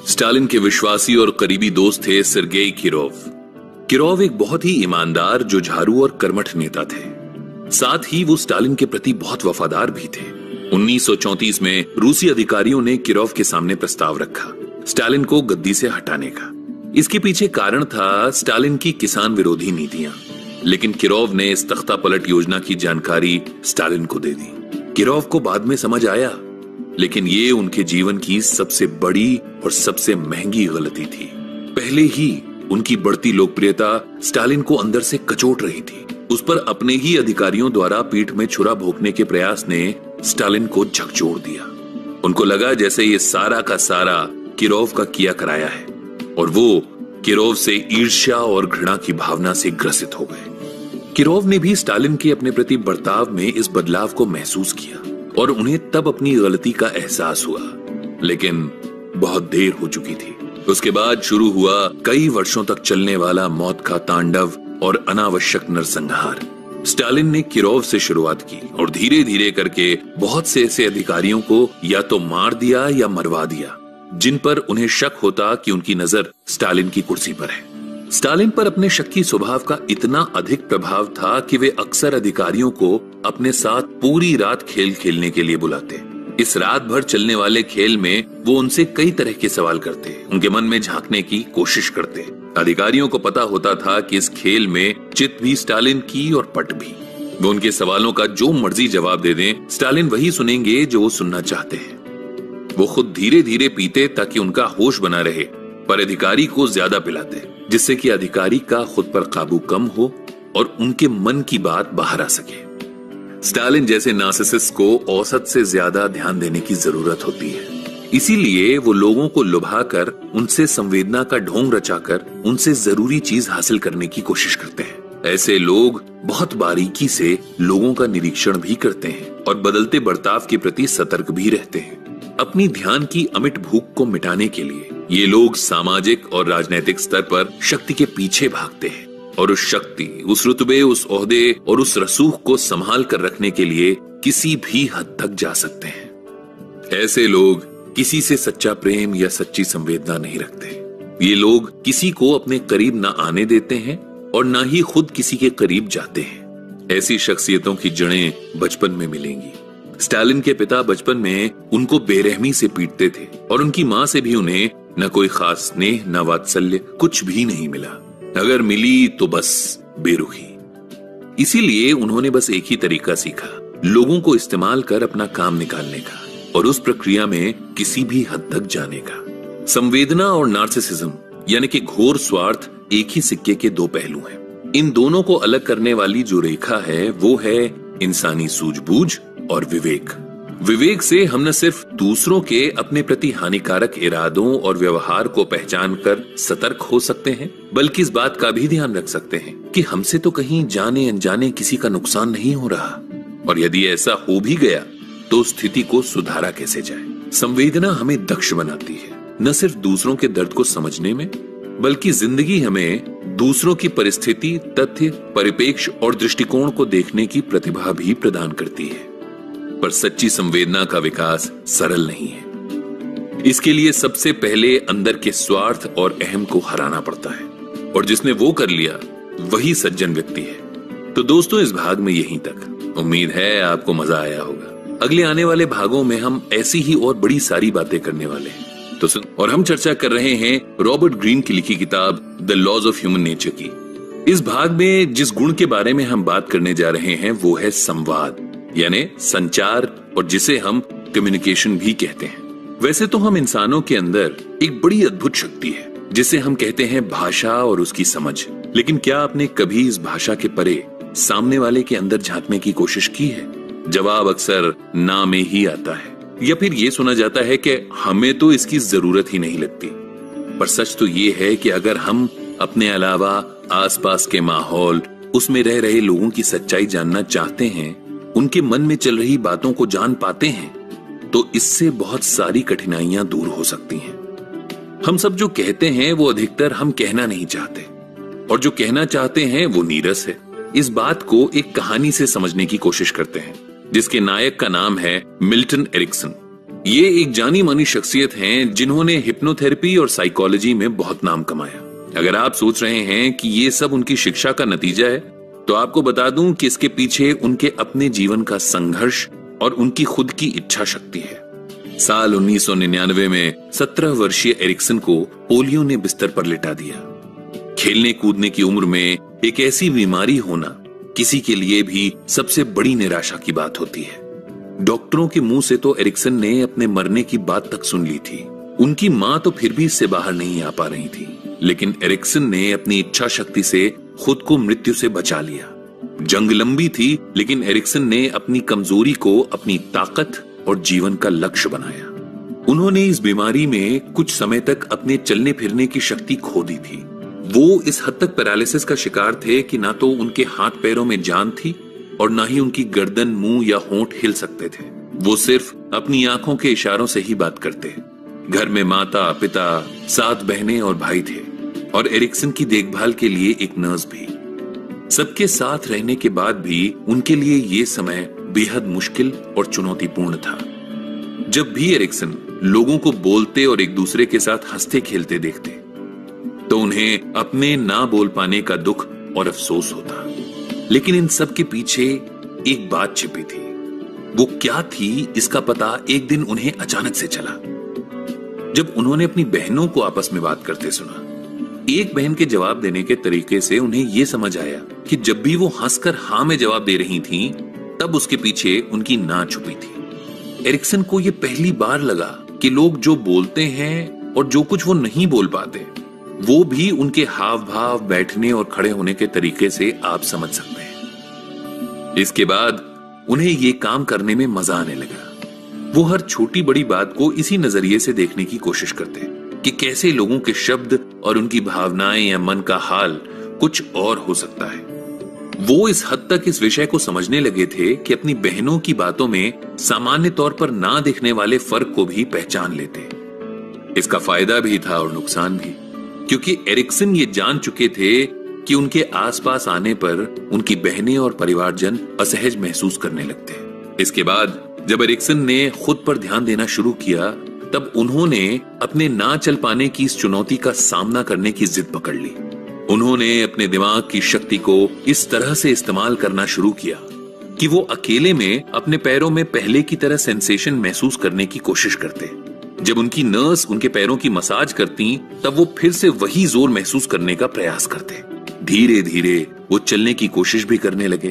Stalin के विश्वासी और करीबी दोस्त थे सेर्गेई किरोव। किरोव एक बहुत ही ईमानदार, जुझारू और कर्मठ नेता थे। साथ ही वो स्टालिन के प्रति बहुत वफादार भी थे। 1934 में रूसी अधिकारियों ने किरोव के सामने प्रस्ताव रखा स्टालिन को गद्दी से हटाने का। इसके पीछे कारण था स्टालिन की किसान विरोधी नीतियां। लेकिन किरोव ने इस तख्ता पलट योजना की जानकारी स्टालिन को दे दी। किरोव को बाद में समझ आया, लेकिन ये उनके जीवन की सबसे बड़ी और सबसे महंगी गलती थी। पहले ही उनकी बढ़ती लोकप्रियता स्टालिन को अंदर से कचोट रही थी। उस पर अपने ही अधिकारियों द्वारा पीठ में छुरा भोंकने के प्रयास ने स्टालिन को झकझोर दिया। उनको लगा जैसे ये सारा का सारा किरोव का किया कराया है, और वो किरोव से ईर्ष्या और घृणा की भावना से ग्रसित हो गए। किरोव ने भी स्टालिन के अपने प्रति बर्ताव में इस बदलाव को महसूस किया और उन्हें तब अपनी गलती का एहसास हुआ, लेकिन बहुत देर हो चुकी थी। उसके बाद शुरू हुआ कई वर्षों तक चलने वाला मौत का तांडव और अनावश्यक नरसंहार। स्टालिन ने किरोव से शुरुआत की और धीरे धीरे करके बहुत से ऐसे अधिकारियों को या तो मार दिया या मरवा दिया जिन पर उन्हें शक होता कि उनकी नजर स्टालिन की कुर्सी पर है। स्टालिन पर अपने शक्की स्वभाव का इतना अधिक प्रभाव था कि वे अक्सर अधिकारियों को अपने साथ पूरी रात खेल खेलने के लिए बुलाते। इस रात भर चलने वाले खेल में वो उनसे कई तरह के सवाल करते, उनके मन में झांकने की कोशिश करते। अधिकारियों को पता होता था कि इस खेल में चित भी स्टालिन की और पट भी। वो उनके सवालों का जो मर्जी जवाब दे दें, स्टालिन वही सुनेंगे जो वो सुनना चाहते हैं। वो खुद धीरे धीरे पीते ताकि उनका होश बना रहे, पर अधिकारी को ज्यादा पिलाते, जिससे कि अधिकारी का खुद पर काबू कम हो और उनके मन की बात बाहर आ सके। स्टालिन जैसे नार्सिसिस्ट को औसत से ज्यादा ध्यान देने की जरूरत होती है, इसीलिए वो लोगों को लुभाकर, उनसे संवेदना का ढोंग रचाकर उनसे जरूरी चीज हासिल करने की कोशिश करते हैं। ऐसे लोग बहुत बारीकी से लोगों का निरीक्षण भी करते हैं और बदलते बर्ताव के प्रति सतर्क भी रहते हैं। अपनी ध्यान की अमिट भूख को मिटाने के लिए ये लोग सामाजिक और राजनीतिक स्तर पर शक्ति के पीछे भागते हैं और उस शक्ति, उस रुतबे, उस ओहदे और उस रसूख को संभाल कर रखने के लिए किसी भी हद तक जा सकते हैं। ऐसे लोग किसी से सच्चा प्रेम या सच्ची संवेदना नहीं रखते। ये लोग किसी को अपने करीब ना आने देते हैं और ना ही खुद किसी के करीब जाते हैं। ऐसी शख्सियतों की जड़ें बचपन में मिलेंगी। स्टालिन के पिता बचपन में उनको बेरहमी से पीटते थे और उनकी माँ से भी उन्हें न कोई खास स्नेह, न वात्सल्य, कुछ भी नहीं मिला। अगर मिली तो बस बेरुखी। इसीलिए उन्होंने बस एक ही तरीका सीखा, लोगों को इस्तेमाल कर अपना काम निकालने का और उस प्रक्रिया में किसी भी हद तक जाने का। संवेदना और नार्सिसिज्म यानी कि घोर स्वार्थ एक ही सिक्के के दो पहलू हैं। इन दोनों को अलग करने वाली जो रेखा है वो है इंसानी सूझबूझ और विवेक। विवेक से हम न सिर्फ दूसरों के अपने प्रति हानिकारक इरादों और व्यवहार को पहचान कर सतर्क हो सकते हैं, बल्कि इस बात का भी ध्यान रख सकते हैं कि हमसे तो कहीं जाने अनजाने किसी का नुकसान नहीं हो रहा, और यदि ऐसा हो भी गया तो स्थिति को सुधारा कैसे जाए। संवेदना हमें दक्ष बनाती है, न सिर्फ दूसरों के दर्द को समझने में, बल्कि जिंदगी हमें दूसरों की परिस्थिति, तथ्य, परिपेक्ष और दृष्टिकोण को देखने की प्रतिभा भी प्रदान करती है। पर सच्ची संवेदना का विकास सरल नहीं है। इसके लिए सबसे पहले अंदर के स्वार्थ और अहम को हराना पड़ता है, और जिसने वो कर लिया वही सज्जन व्यक्ति है। तो दोस्तों, इस भाग में यहीं तक। उम्मीद है आपको मजा आया होगा। अगले आने वाले भागों में हम ऐसी ही और बड़ी सारी बातें करने वाले हैं। तो सुन, और हम चर्चा कर रहे हैं रॉबर्ट ग्रीन की लिखी किताब the laws of human nature की। इस भाग में जिस गुण के बारे में हम बात करने जा रहे हैं वो है संवाद, यानी संचार, और जिसे हम कम्युनिकेशन भी कहते हैं। वैसे तो हम इंसानों के अंदर एक बड़ी अद्भुत शक्ति है जिसे हम कहते हैं भाषा और उसकी समझ। लेकिन क्या आपने कभी इस भाषा के परे सामने वाले के अंदर झांकने की कोशिश की है? जवाब अक्सर ना में ही आता है, या फिर ये सुना जाता है कि हमें तो इसकी जरूरत ही नहीं लगती। पर सच तो ये है कि अगर हम अपने अलावा आसपास के माहौल, उसमें रह रहे लोगों की सच्चाई जानना चाहते हैं, उनके मन में चल रही बातों को जान पाते हैं, तो इससे बहुत सारी कठिनाइयां दूर हो सकती हैं। हम सब जो कहते हैं वो अधिकतर हम कहना नहीं चाहते, और जो कहना चाहते हैं वो नीरस है। इस बात को एक कहानी से समझने की कोशिश करते हैं जिसके नायक का नाम है मिल्टन एरिक्सन। ये एक जानी मानी शख्सियत हैं जिन्होंने हिप्नोथेरेपी और साइकोलॉजी में बहुत नाम कमाया। अगर आप सोच रहे हैं कि ये सब उनकी शिक्षा का नतीजा है, तो आपको बता दूं कि इसके पीछे उनके अपने जीवन का संघर्ष और उनकी खुद की इच्छा शक्ति है। साल 1999 में 17 वर्षीय एरिक्सन को पोलियो ने बिस्तर पर लिटा दिया। खेलने कूदने की उम्र में एक ऐसी बीमारी होना किसी के लिए भी सबसे बड़ी निराशा की बात होती है। डॉक्टरों के मुंह से तो एरिक्सन ने अपने मरने की बात तक सुन ली थी। उनकी मां तो फिर भी इससे बाहर नहीं आ पा रही थी, लेकिन एरिक्सन ने अपनी इच्छा शक्ति से खुद को मृत्यु से बचा लिया। जंग लंबी थी, लेकिन एरिक्सन ने अपनी कमजोरी को अपनी ताकत और जीवन का लक्ष्य बनाया। उन्होंने इस बीमारी में कुछ समय तक अपने चलने फिरने की शक्ति खो दी थी। वो इस हद तक पैरालिसिस का शिकार थे कि ना तो उनके हाथ पैरों में जान थी और ना ही उनकी गर्दन, मुंह या होंठ हिल सकते थे। वो सिर्फ अपनी आंखों के इशारों से ही बात करते। घर में माता, पिता, 7 बहनें और भाई थे और एरिक्सन की देखभाल के लिए एक नर्स भी। सबके साथ रहने के बाद भी उनके लिए ये समय बेहद मुश्किल और चुनौतीपूर्ण था। जब भी एरिक्सन लोगों को बोलते और एक दूसरे के साथ हंसते खेलते देखते, तो उन्हें अपने ना बोल पाने का दुख और अफसोस होता। लेकिन इन सब के पीछे एक बात छिपी थी। वो क्या थी, इसका पता एक दिन उन्हें अचानक से चला। जब उन्होंने अपनी बहनों को आपस में बात करते सुना, एक बहन के जवाब देने के तरीके से उन्हें यह समझ आया कि जब भी वो हंसकर हां में जवाब दे रही थीं, तब उसके पीछे उनकी ना छुपी थी। एरिक्सन को यह पहली बार लगा कि लोग जो बोलते हैं और जो कुछ वो नहीं बोल पाते, वो भी उनके हाव भाव, बैठने और खड़े होने के तरीके से आप समझ सकते हैं। इसके बाद उन्हें ये काम करने में मजा आने लगा। वो हर छोटी बड़ी बात को इसी नजरिए से देखने की कोशिश करते कि कैसे लोगों के शब्द और उनकी भावनाएं या मन का हाल कुछ और हो सकता है। वो इस हद तक इस विषय को समझने लगे थे कि अपनी बहनों की बातों में सामान्य तौर पर ना दिखने वाले फर्क को भी पहचान लेते। इसका फायदा भी था और नुकसान भी, क्योंकि एरिक्सन ये जान चुके थे कि उनके आसपास आने पर उनकी बहनें और परिवारजन असहज महसूस करने लगते। इसके बाद जब एरिक्सन ने खुद पर ध्यान देना शुरू किया, तब उन्होंने अपने ना चल पाने की इस चुनौती का सामना करने की जिद पकड़ ली। उन्होंने अपने दिमाग की शक्ति को इस तरह से इस्तेमाल करना शुरू किया कि वो अकेले में अपने पैरों में पहले की तरह सेंसेशन महसूस करने की कोशिश करते। जब उनकी नर्स उनके पैरों की मसाज करती, तब वो फिर से वही जोर महसूस करने का प्रयास करते। धीरे धीरे वो चलने की कोशिश भी करने लगे,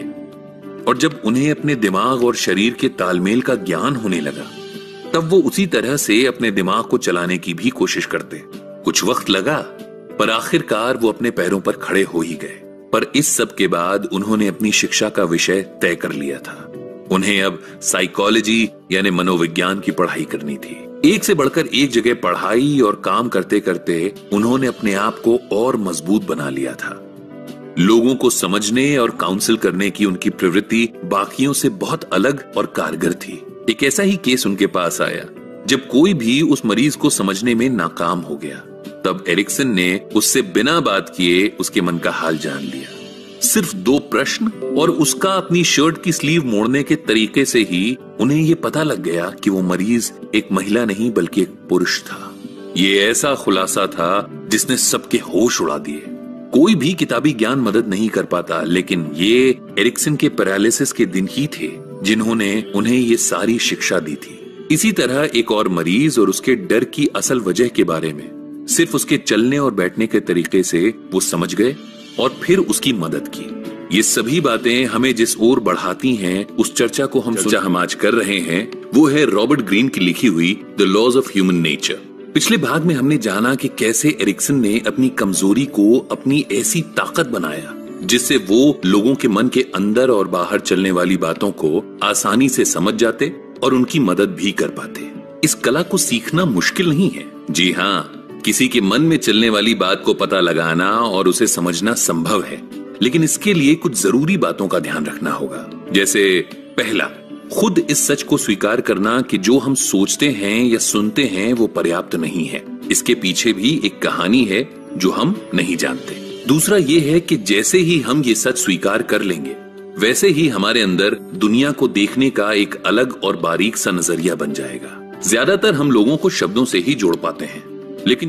और जब उन्हें अपने दिमाग और शरीर के तालमेल का ज्ञान होने लगा, तब वो उसी तरह से अपने दिमाग को चलाने की भी कोशिश करते। कुछ वक्त लगा, पर आखिरकार वो अपने पैरों पर खड़े हो ही गए। पर इस सब के बाद उन्होंने अपनी शिक्षा का विषय तय कर लिया था। उन्हें अब साइकोलॉजी यानी मनोविज्ञान की पढ़ाई करनी थी। एक से बढ़कर एक जगह पढ़ाई और काम करते करते उन्होंने अपने आप को और मजबूत बना लिया था। लोगों को समझने और काउंसिल करने की उनकी प्रवृत्ति बाकियों से बहुत अलग और कारगर थी। एक ऐसा ही केस उनके पास आया जब कोई भी उस मरीज को समझने में नाकाम हो गया। तब एरिक्सन ने उससे बिना बात किए उसके मन का हाल जान लिया। सिर्फ 2 प्रश्न और उसका अपनी शर्ट की स्लीव मोड़ने के तरीके से ही उन्हें यह पता लग गया कि वो मरीज एक महिला नहीं बल्कि एक पुरुष था। ये ऐसा खुलासा था जिसने सबके होश उड़ा दिए। कोई भी किताबी ज्ञान मदद नहीं कर पाता, लेकिन ये एरिक्सन के पैरालिसिस के दिन ही थे जिन्होंने उन्हें ये सारी शिक्षा दी थी। इसी तरह एक और मरीज और उसके डर की असल वजह के बारे में सिर्फ उसके चलने और बैठने के तरीके से वो समझ गए और फिर उसकी मदद की। ये सभी बातें हमें जिस ओर बढ़ाती हैं, उस चर्चा को हम आज कर रहे हैं, वो है रॉबर्ट ग्रीन की लिखी हुई the laws of human nature. पिछले भाग में हमने जाना कि कैसे एरिक्सन ने अपनी कमजोरी को अपनी ऐसी ताकत बनाया जिससे वो लोगों के मन के अंदर और बाहर चलने वाली बातों को आसानी से समझ जाते और उनकी मदद भी कर पाते। इस कला को सीखना मुश्किल नहीं है। जी हाँ, किसी के मन में चलने वाली बात को पता लगाना और उसे समझना संभव है, लेकिन इसके लिए कुछ जरूरी बातों का ध्यान रखना होगा। जैसे पहला, खुद इस सच को स्वीकार करना कि जो हम सोचते हैं या सुनते हैं वो पर्याप्त नहीं है। इसके पीछे भी एक कहानी है जो हम नहीं जानते। दूसरा ये है कि जैसे ही हम ये सच स्वीकार कर लेंगे, वैसे ही हमारे अंदर दुनिया को देखने का एक अलग और बारीक सा नजरिया बन जाएगा। ज्यादातर हम लोगों को शब्दों से ही जोड़ पाते हैं, लेकिन